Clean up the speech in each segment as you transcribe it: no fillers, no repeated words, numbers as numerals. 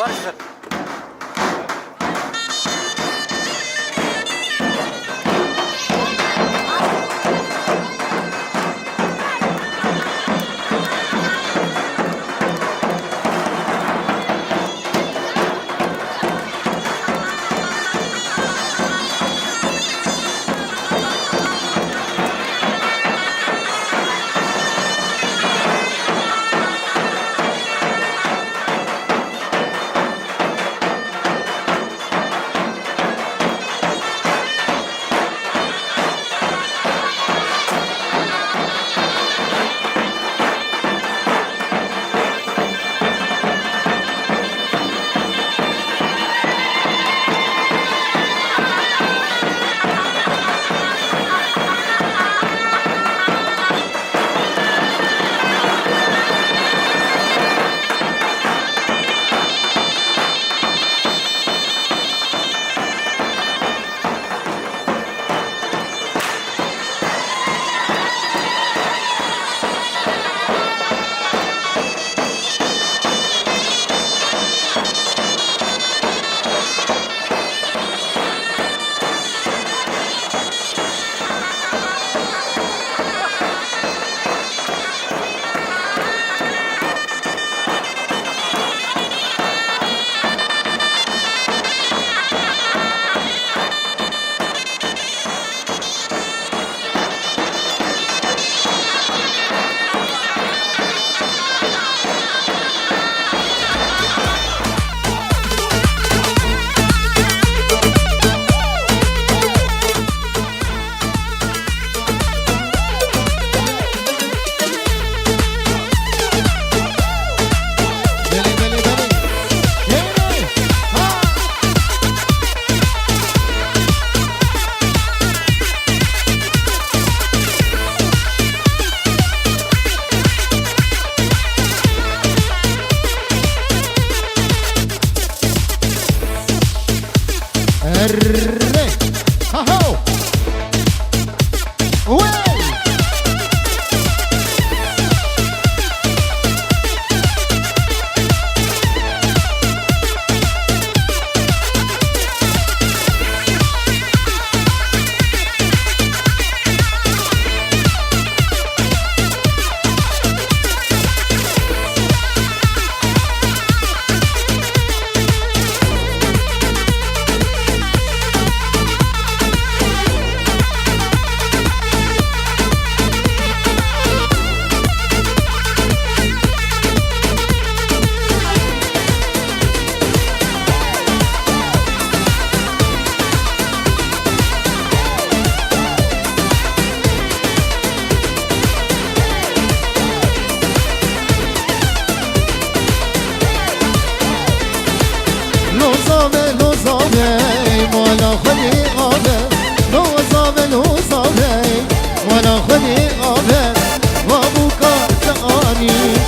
برشا.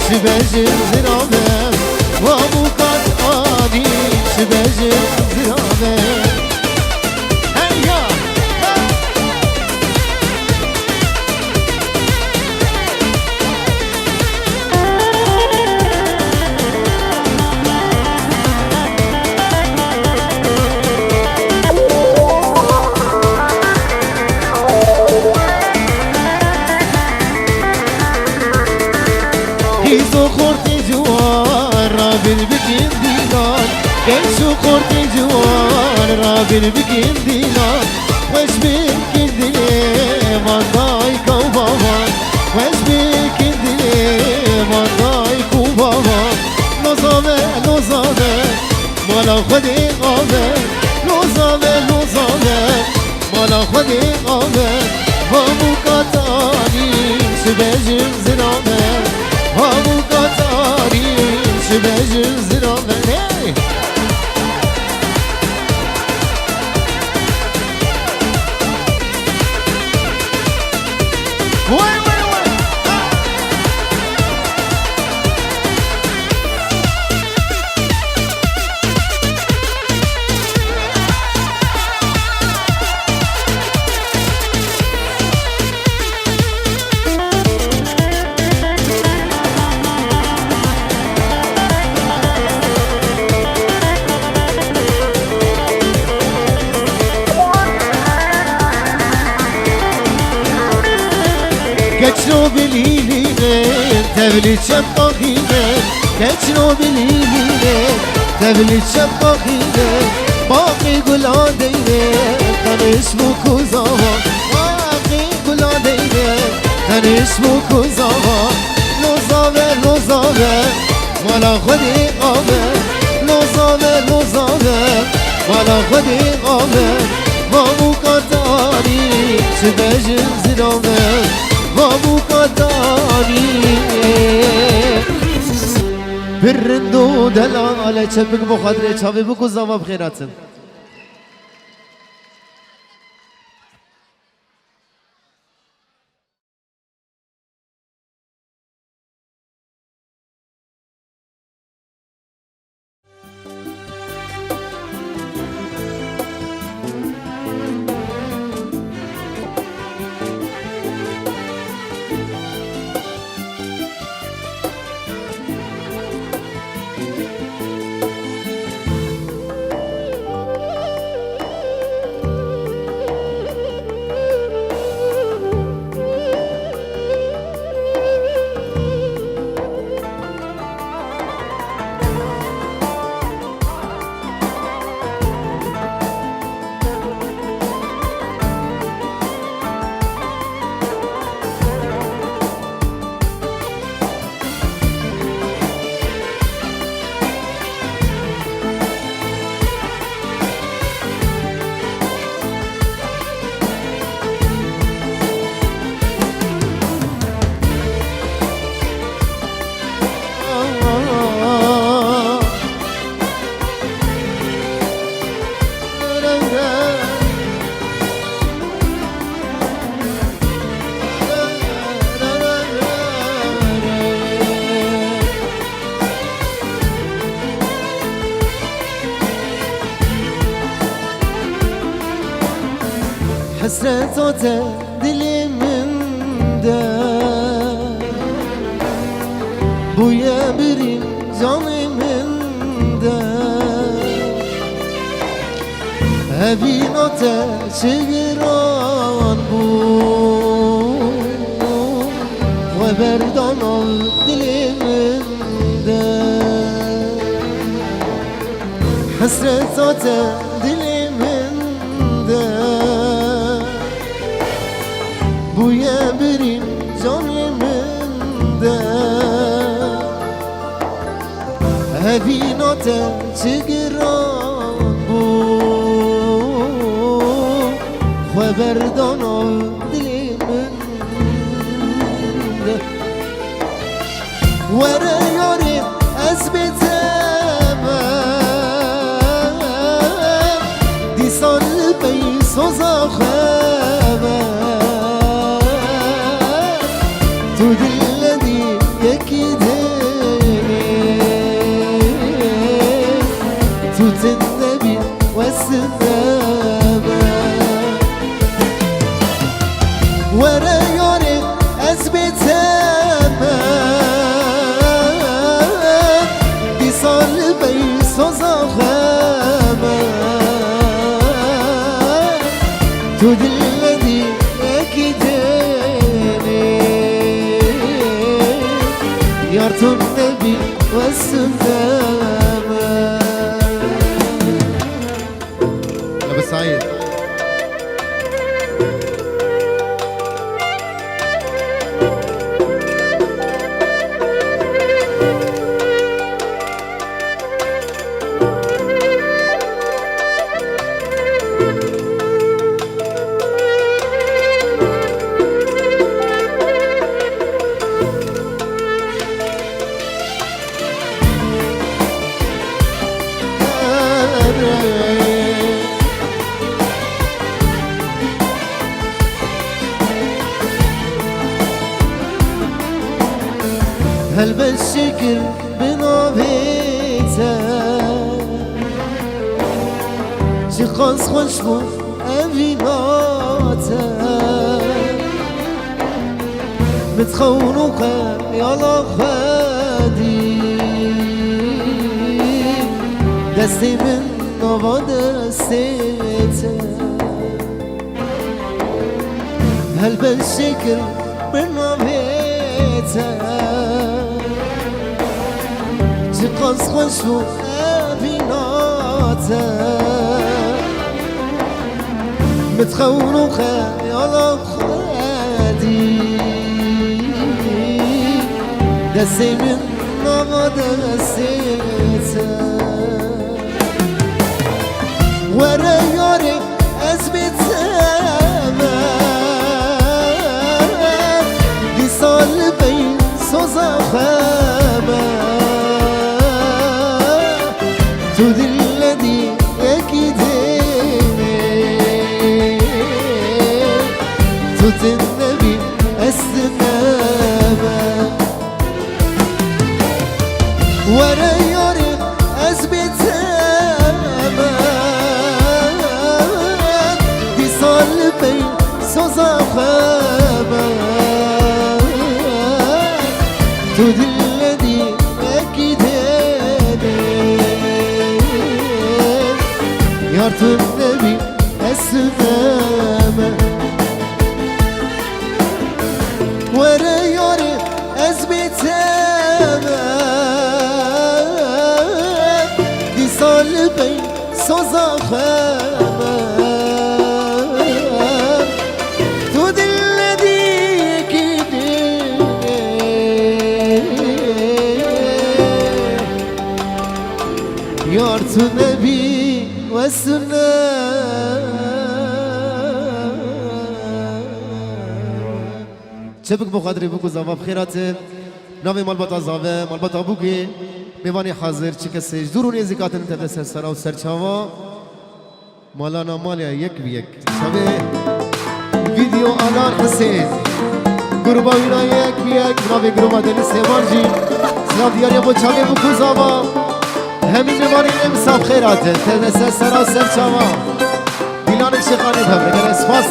شباجر زرابه وابوكات آني شباجر زرابه هيا كيسو خورتي جوار رابل بكين دينار كيسو خورتي جوار رابل بكين دينار وش بكين ديني ماندايك وبابا وش بكين ديني ماندايك وبابا نظامه نظامه مالا خدي غامه نظامه نظامه مالا خدي غامه وابو كاتاني شباجر زرامه وابو قطاري شباجر زرامه وي وي وي كتشرو بالهيلينة تبلي شباخينة كتشرو بالهيلينة تبلي شباخينة باقي قول عدينة كان اسمك وزاها باقي قول عدينة كان اسمك وزاها لوزاوه لوزاوه مالا خودی آوه لوزاوه لوزاوه مالا خودی آوه مامو کتانی چه بجن زیرامه مامو کتانی برندو دلاله چه بگ بخاطره چاوی بگو زاوا بخیراتن حسرتات dilimde Buya birin canımında Evin ateşi giran bu Ve berdan al dilimde Hasretat dilimde Buya birin canımında Evin ateşi giran bu Haberdan ol diliminde Vere yarim ez bitemem Disal bey soza xemem Tu dilledi yeki Tu tinnebi ve sinneme Vere yarim ez bitemem Disal bey soza xemem Tu dilledi ekideni Yartun nebi ve sünneme أبو سعيد هل بالشكر بنابيته شقاص خوشبو أبيناته متخونوك يلا خادي دستي من نوبا درستيته هل بالشكر بنابیته چقدر خوش و بیناته متخون و خیالا خودی دستی من ناغا دستیته وره یاری از بیتمه دی سال بین سوزا خمه تو دل دی یکی دینه تو تنبی استنبه وره یاری از بیتمه دی سال بین سوزا خمه تو دل دی یکی دینه یار تو نبی اسممه وره یاری از بیتمه دی سال بین سوزا خمه تو دل دی یکی دینه یار تو نبی و سنه چه بک بخاطری بکو زاوا بخیرات ناوی مالباتا زاوه مالباتا بوگی میوانی حاضر چی کسی جدورون ازیکاتن تدس سرا و سرچاوا مالانا مالیا یک بی یک شبه ویدیو آنان حسین گروبا وینا یک بی یک ناوی گروبا دلی سیوان جی سلام دیاری بو چاوی بکو زاوا همین میوانی امساب خیرات تدس سرا و سرچاوا دیلان شیخانی بهم بگر اسفاس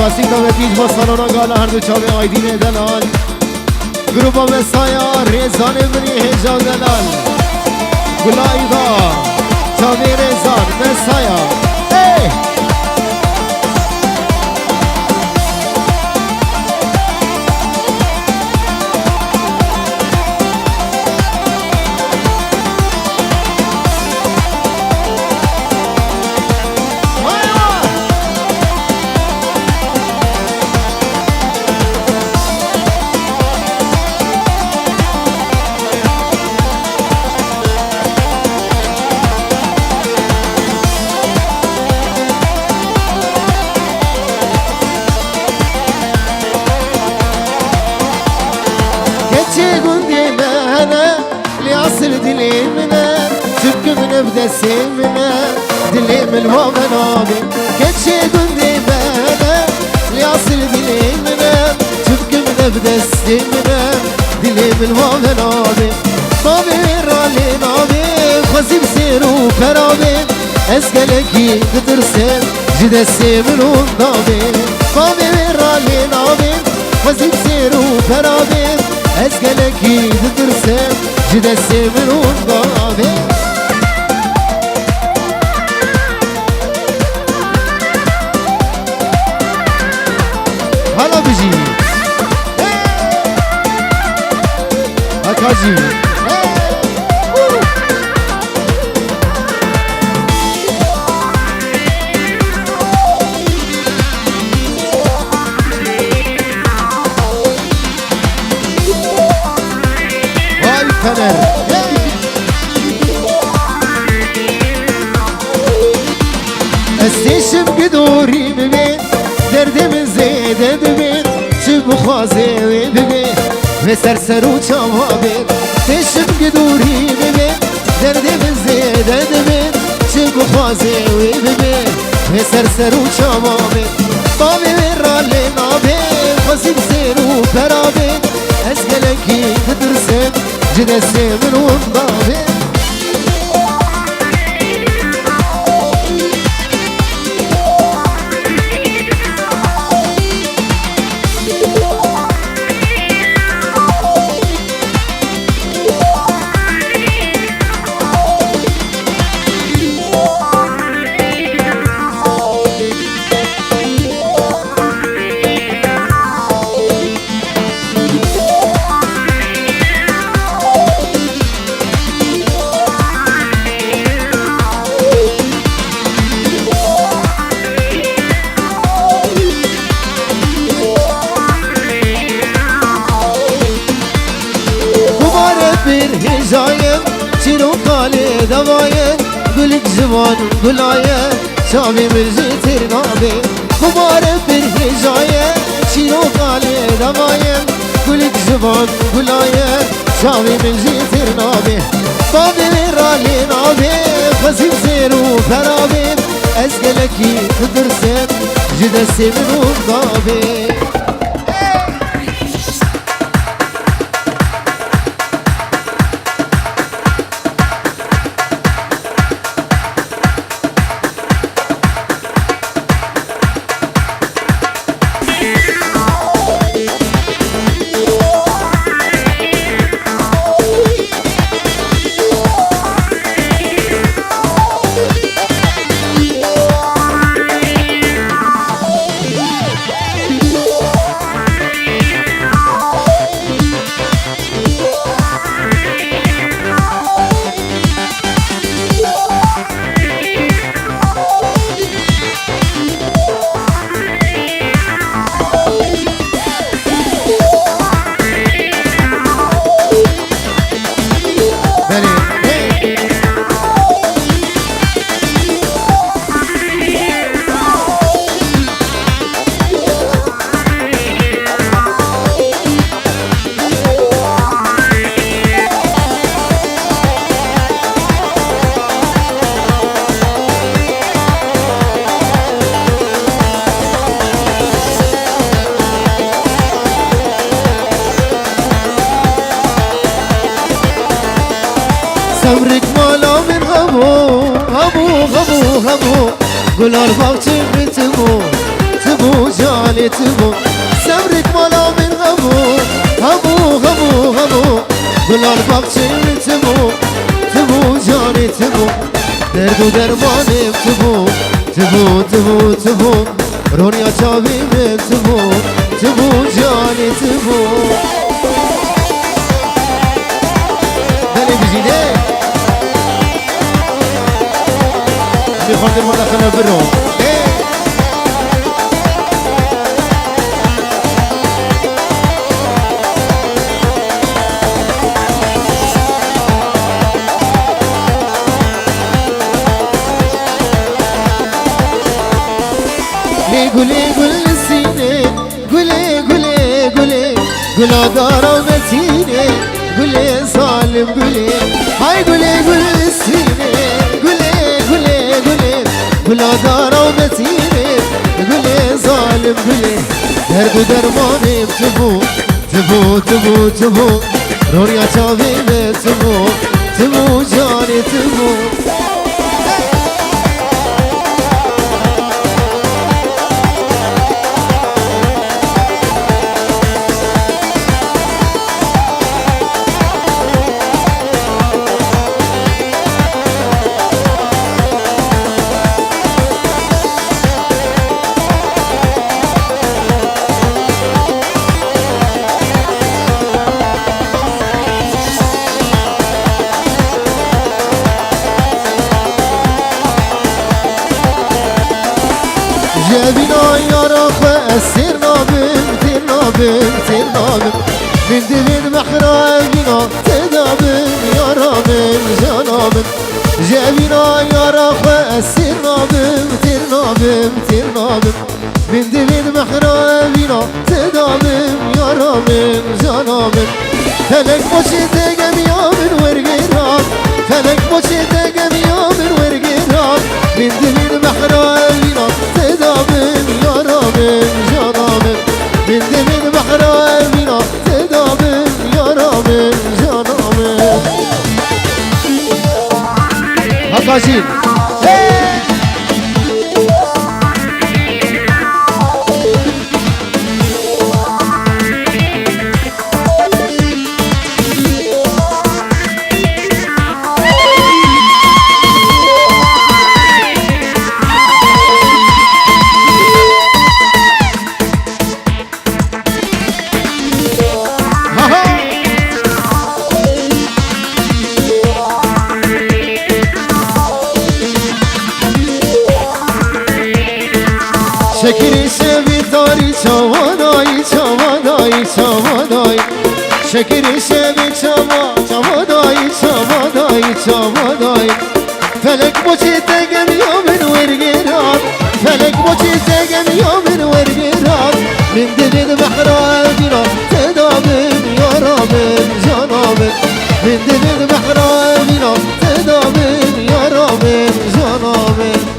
واسیتا و پیج با سالانا گالا هر دو چاوه آیدین دلال گروبا مسایا ریزان منی هجا دلال گلایی دا چاوه ریزان مسایا بدسمنا دلي من وغنابي كتشي قندي بانا ليصل دلي منا تبكي بدسمنا دلي من وغنابي طابي رالي نابي خوزي بسيرو كرابي اسكالكي قدرسن جدسي من وغنابي طابي رالي نابي خوزي بسيرو كرابي اسكالكي قدرسن جدسي من وغنابي Hakaji Vay Fener استشم قدوري ببين دردم زيدة ببين شب خوازي ببين وسرسر و چاوابين تشم قدوري ببين دردم زيدة ببين شب خوازي ببين وسرسر و چاوابين بابي رالي نابين خسيب سيرو برابين اسقلكي تدرسم جدسي من وضابين bir hicayem Çiro kale davayem Gülük zivan gulaye Çavi mirzi tirnabe Mübarek bir hicayem Çiro kale davayem Gülük zivan gulaye Çavi mirzi tirnabe Babi verali nabe Kazim seru ferabe Ez geleki kıdırsem Cide seminum dabe Sabrık mala min habu Gular bahçemi tibu cani tibu Sabrık mala min habu Gular bahçemi tibu cani tibu Derdu dermanim tibu Ronya çavime tibu cani tibu Deli bizide خاطر ما دخلنا برهم قولي قول السينة قولي قولا دارا ومتينة قولي صالم قولي هاي قولي قول السينة قولا دارا ومتينة قولي ظالم قولي درد درمانم تبو روريا چاويم تبو جاني تبو جبنا يارا خسر نابم تير نابم من دبن محرابنا تدابم يارا من جنابم جبنا يارا خسر نابم تير نابم من دبن محرابنا تدابم يارا من جنابم فلك مشي تقم يا من ورقران فلك مشي تقم يا من ورقران من دبن محرابنا تدابم يارا من جنابم من دبن محرابنا تدابم يارا من جنابم هكاشين شکری شبی داری چوانایی شکری شبی چوانایی چاوا دای فلک بوچی تگم یا من ورگیران فلک بوچی تگم یا من ورگیران من دبید بحرا بینا تدابم یارامم جانامم من دبید بحرا بینا تدابم یارامم جانامم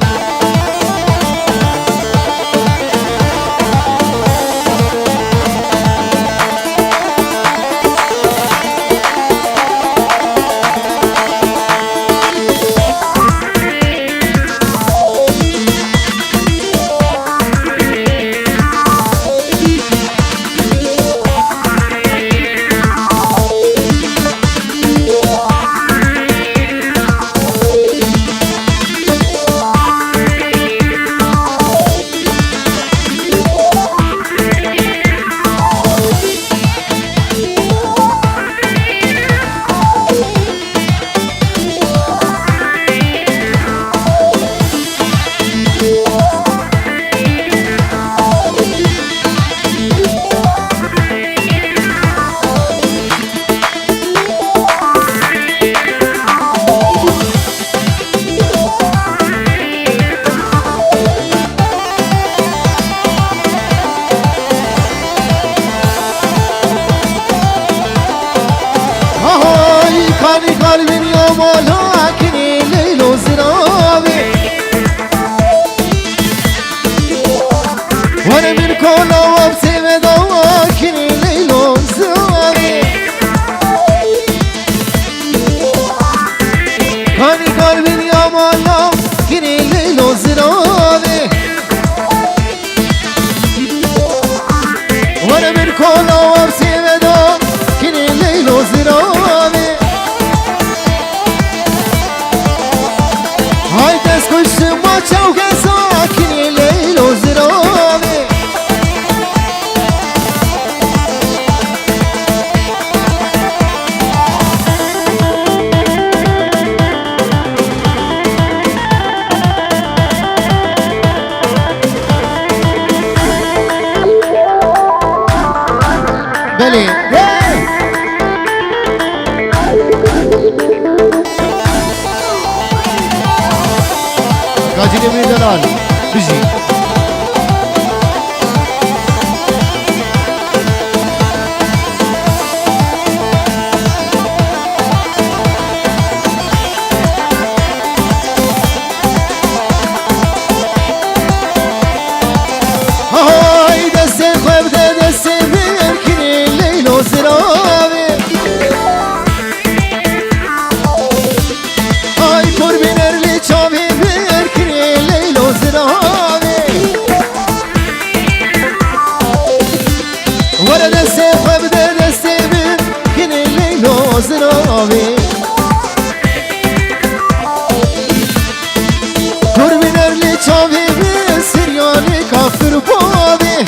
قلبي يوم ولكني ليل وزرابي وانا من كل وقتي بدوكني ليل وزرابي كان قلبي يوم ولكني ليل وزرابي وانا من كل وقتي بدوكني ليل وزرابي هاي تسكش ما تشوق ساكني ليل وزرامي بلي قاعدين من دلال بيجي هاي دستي خوب دستي بيركني الليل وزرامي هاي قربين ارلي چاوي ولا دستي خوب دستي من كن الليل وزرامي قربين ارلي چاوي بسرياني كافر بابي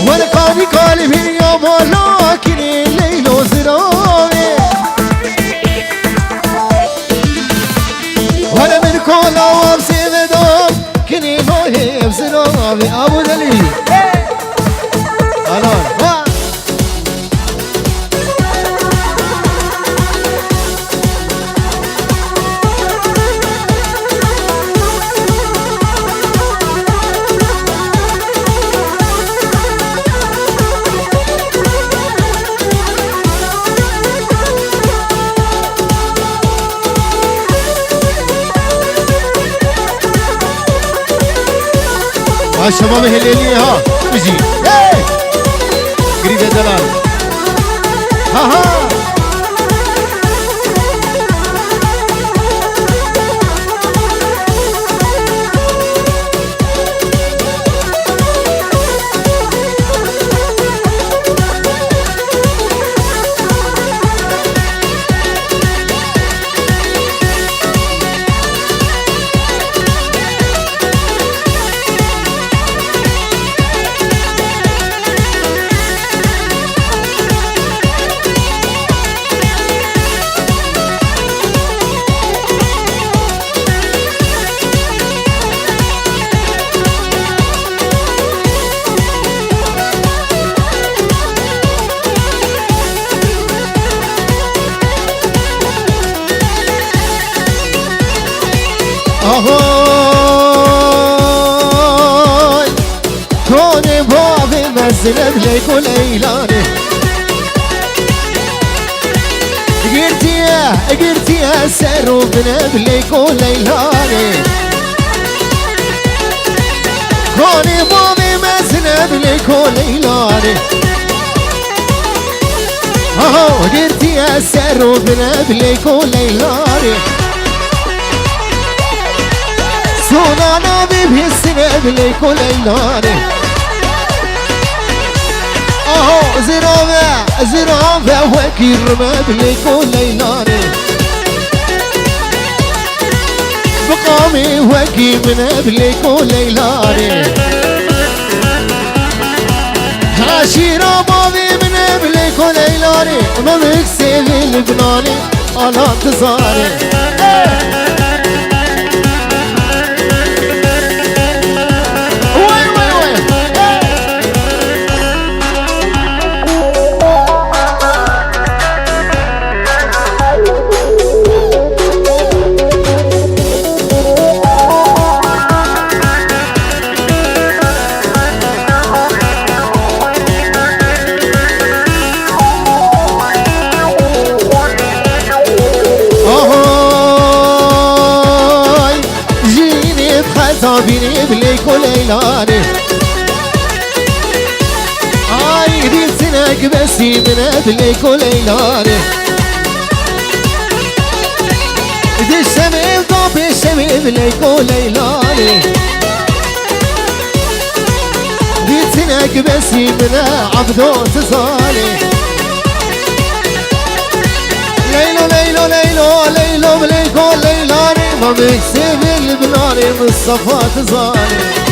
ولا قابي قلبي يا مولا كن الليل وزرامي ولا من كل وامسي بدون كني نوهي بزرامي ابو دليل الان الشباب هليلي ها بيجي قريب يا دلال ها بسنب ليك وليلاني قرتي يا سرو بنب ليك وليلاني كوني بوبي مسنب ليك وليلاني قرتي يا سرو بنب ليك وليلاني سونانا بيسنب ليك وليلاني زرافة وكير مبلك وليلاني بقامي وكي من مبلك وليلاني عشيرة بابي من مبلك وليلاني ما بكسب لبناني على انتظاري بيني بليك وليلاني دي سنك بسي من بليك وليلاني دي الشميل ضب الشميل بليك وليلاني دي سنك بسي من عبدو تصالي ليلو ليلو ليلو ليلو بليك وليلاني ما بيكسب لبناني مصطفى تزاني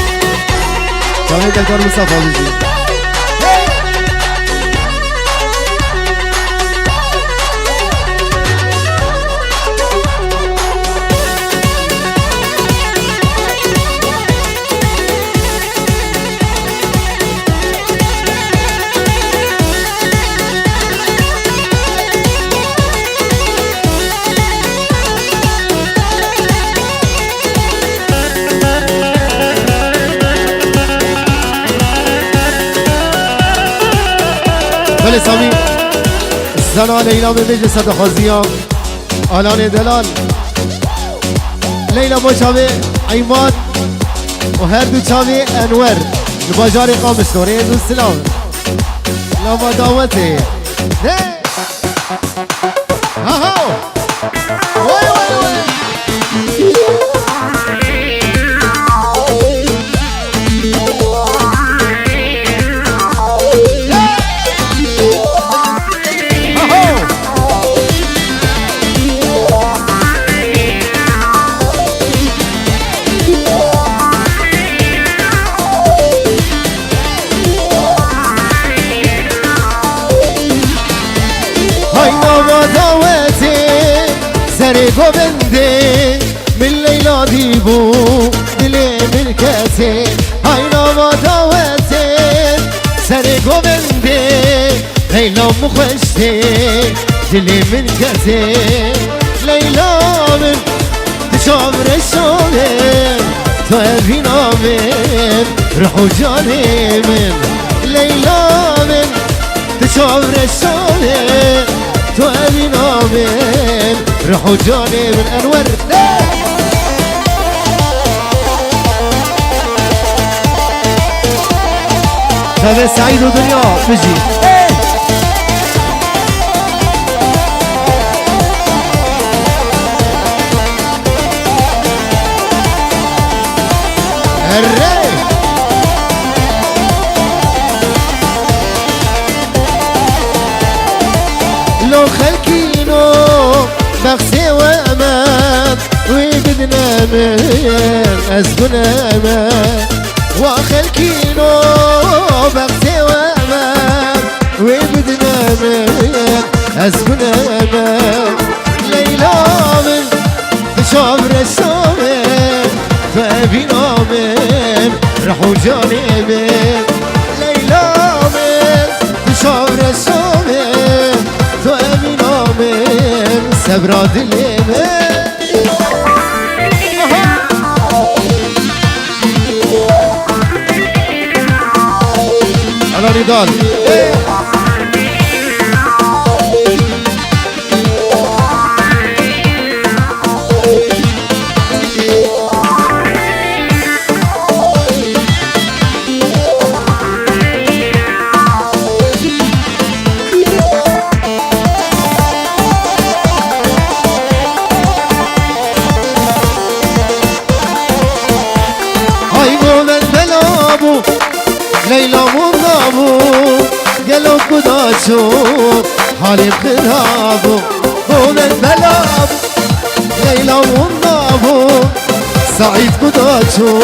شاهد دكتور مصطفى بيجي بله سامی زنان لیلا به مجلس خازیان آلان دلال لیلا با چاوه ایمان و هر دو چاوه انور لباجار قامشتوره دو سلام لما دعوته نه ها ها وای وای وای گوبنده من لیلا دیبو دل مرکزه های ناما داوته سر گوبنده لیلا مخشته دل مرکزه لیلا من تشام رشانه تو ابینا من روح جانه من لیلا من تشام رشانه تو ابینا من روح جاني من انور هذا سعيد ودنيا بجي الري لو خلكينو بغسي وأمان وبدنا من أسكن أمان وخلكينو بغسي وأمان وبدنا من أسكن أمان ليلى من شعب رسامن فأبينا من رحو جانبين ليلى من شعب رسامن فأبينا من سبرا دلمن دال ليلى منابو قالوا قداشو حالي خرابو هون البلاب ليلى منابو سعيد قداشو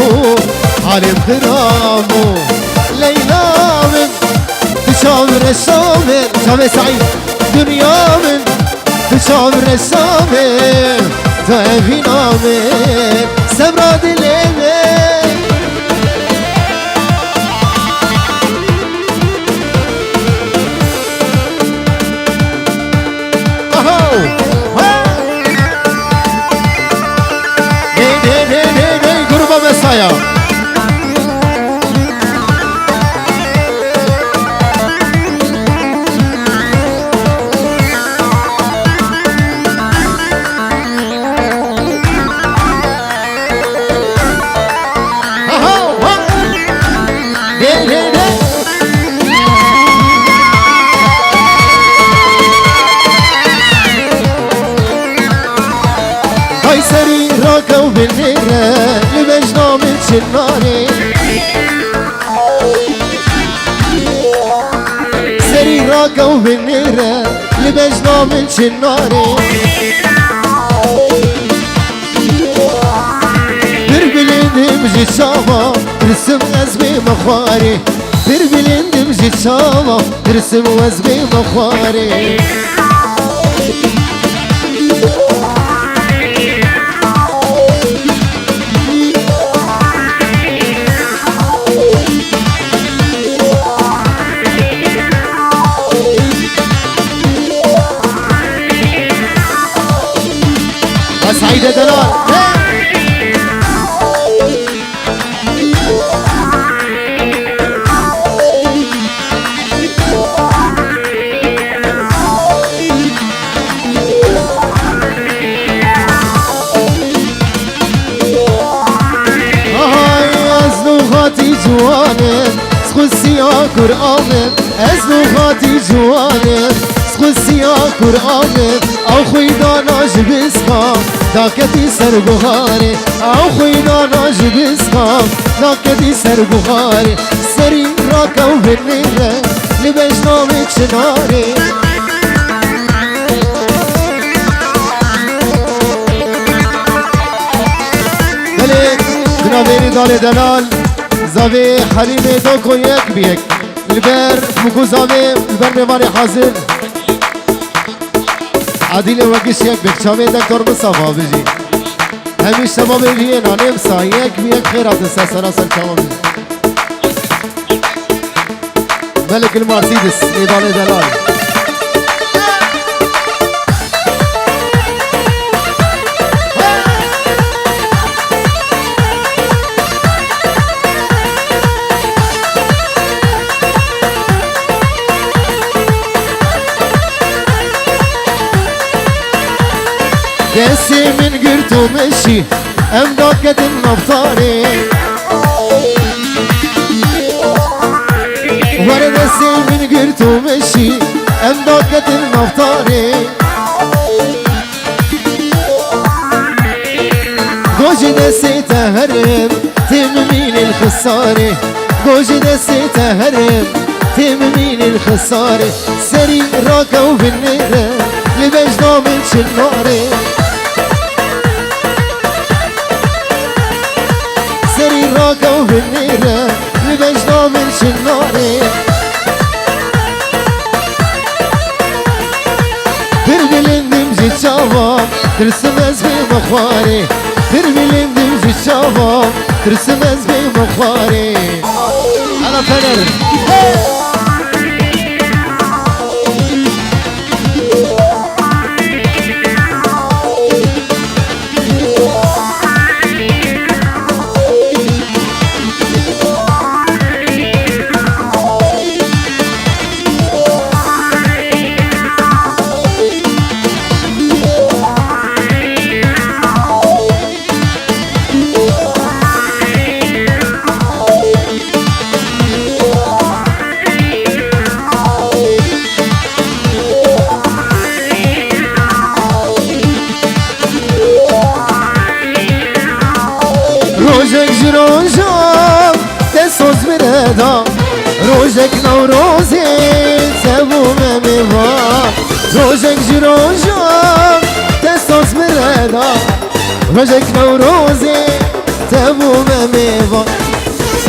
حالي خرابو ليلى من تشاور الشامل شامل سعيد دنيا من تشاور الشامل تهفينا من سبراد الليل Messiah. Kayseri Rakav Bilnire Libejnam Çinmani Seri Rakav Bilnire Libejnam Çinmani Bir bilindim jitşava Rısım ezmi mekvari Bir bilindim jitşava Rısım ezmi mekvari سعيد دلال ازنوخاتي جوانم سخوسيا قرآنم ازنوخاتي جوانم سخوسيا قرآنم او خويدانا جبسخا داكتي سر بخاري او خويدانا جبسخا داكتي سر بخاري سري راكا وبالنيرة لبجنامك شناري دليك جنابيني دالي دلال زاوي حليمي دوكو يك بيك البر مكو زاوي البر ميماني حاضر عادل وقش يك بك شامي دكتور مصطفى بيجي هميش تمام بيجي نانم سايك بيك خيرات الساسرة سر تمام بيجي ملك المرسيدس نضال دلال دسي من قرتو مشي ام داكت النفطاري ورا دسي من قرتو مشي ام داكت النفطاري جوجي دسي تهرم تممين الخساري جوجي دسي تهرم تممين الخساري سري راكا وبالنيرة لبجنا من شناري سري راكا وبالنيرة لبجنا من شناري بربلندم جيت شافا ترسم ازمي مخواري بربلندم جيت شافا ترسم ازمي مخواري انا فنر روزك جروجا تسوز بردا روزك نوروزي تبو مميوا روزك جروجا تسوز بردا روزك نوروزي تبو مميوا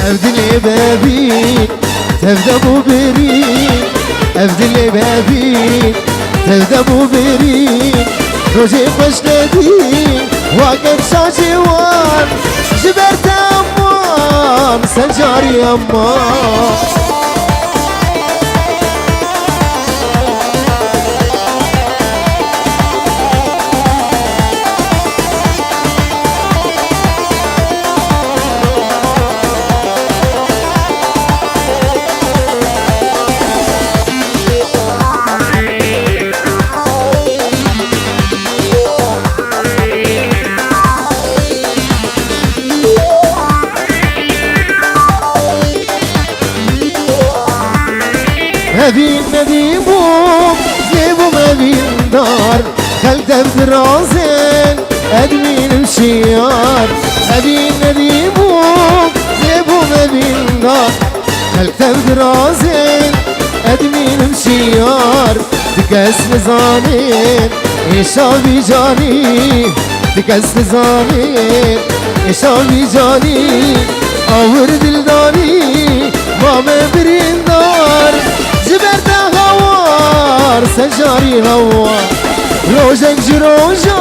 أبدلي بابي تبدأ بريد أبدلي بابي تبدأ بريد روزي خوش ندي وقت شاجي وان جبرت أمان سجاري أمان مبين نديمو زيبو مبين دار خلده بدرازين أدمين مشيار مبين نديمو زيبو مبين دار خلده بدرازين أدمين مشيار تكس نزانين إيشابي جاني تكس نزانين إيشابي جاني أور دلداني ما مبرين دار جبرت هوار سجاري هوار روجك جروجا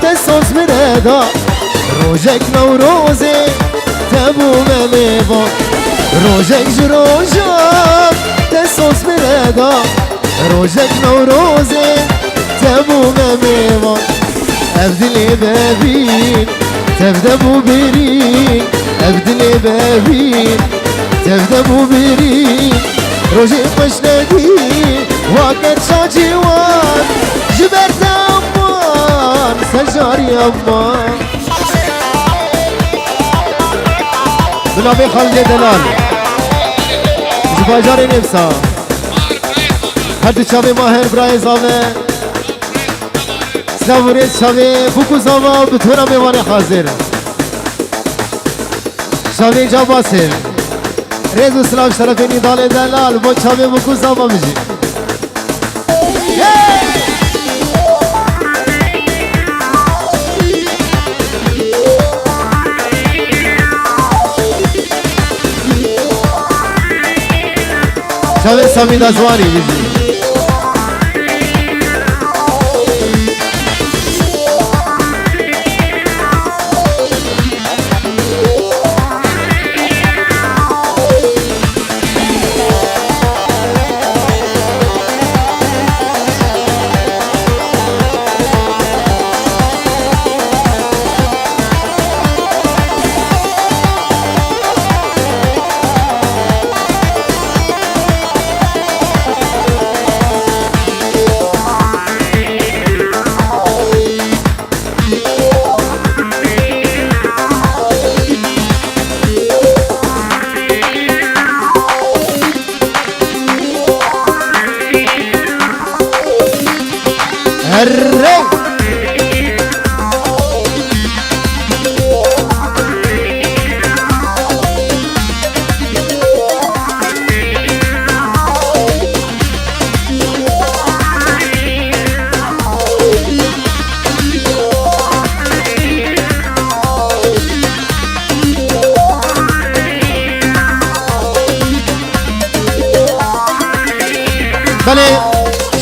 تسوس بردا روجك نوروزي تبو مميوا روجك جروجا تسوس بردا روجك نوروزي تبو مميوا أبدلي بابين تبدأ بريد أبدلي بابين تبدأ بريد روزي خوش ندي وقت شاجي وان جبرت أمان سجاري أمان بنابي خالد دلال جباجاري نفسا هر شبه ماهر برای زاوه سلامورید شبه بوکو زاوه بطورا میوان حاضر شبه جا باسر ريز وسلام شرفيني دالي دلال بو شبه بوكو زاوه بجي شبه سمید ازوانی بجي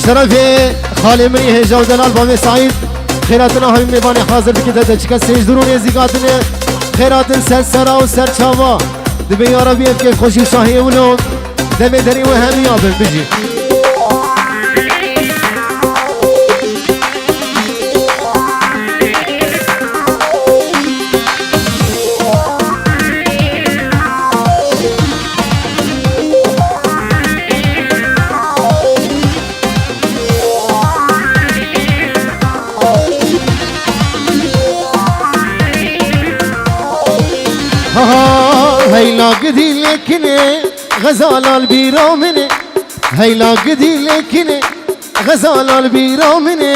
شرفي خالي مني هجا ودلال بامي سعيد خيراتنا هاي ميباني حاضر بكده تشكا سيجدرون يزيقاتنا خيراتن سر سرا وسر چاوا دبي يا ربي كيف خوشي شاهي ولون دمي دري وهم يابر بجي هيلا قدي لكني غزال البيرا مني هيلا قدي لكني غزال البيرا مني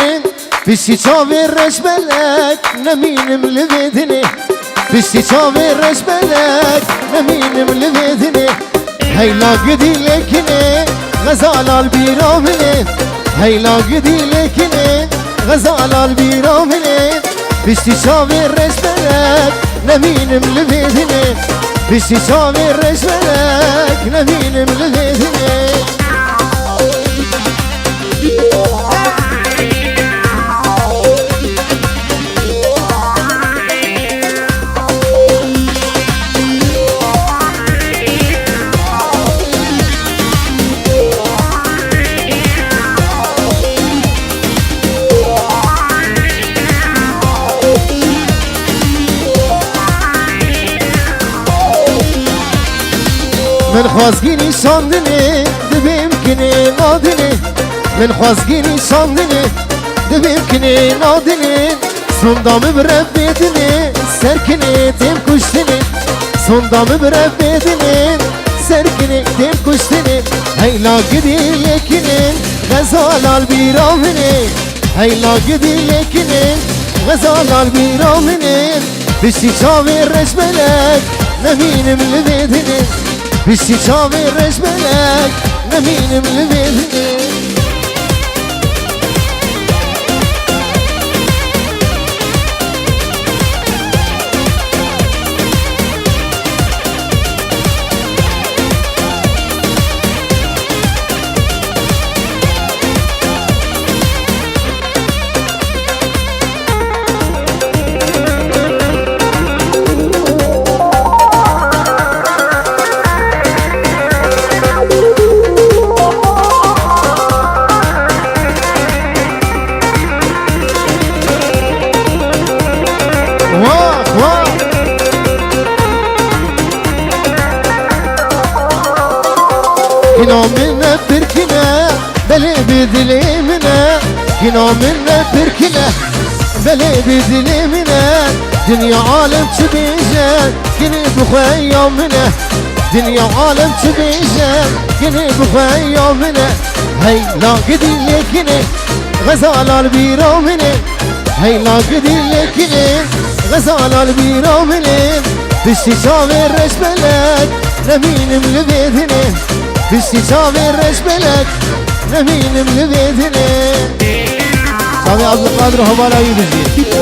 في الشتاء بالرش بلك نمين ملبدني بشتی چاوی رش بلک نمینم لبیدنی هیلا گدی لکنه غزالال بیرامنه هیلا گدی لکنه غزالال بیرامنه بشتی چاوی رش بلک نمینم لبیدنی بشتی چاوی رش بلک نمینم لبیدنی من خوازگینی شاندنی دبیم کنی نادنی من خوازگینی شاندنی دبیم کنی نادنی سندامı bırak bedeni serkini tem kuştini sundamı bırak bedeni serkini tem kuştini heyla gidi lekinin gazalal bir amini heyla gidi lekinin gazalal bir amini bişi çavir reşmelek neminim libedini bişi çavir reşmelek neminim libedini Kino minne Türkine, beli bir dilimine Kino minne Türkine, beli bir dilimine Dünya alem çibişen, yine bu khayyamine Dünya alem çibişen, yine bu khayyamine Hey la gidilekine, gazalar bir amine Hey la gidilekine, gazalar bir amine Dişi çavir reşbelek, neminim libedine Dişi çavir reşbelek neminim libedine Çavi Abdülkadir Havala yürüyecek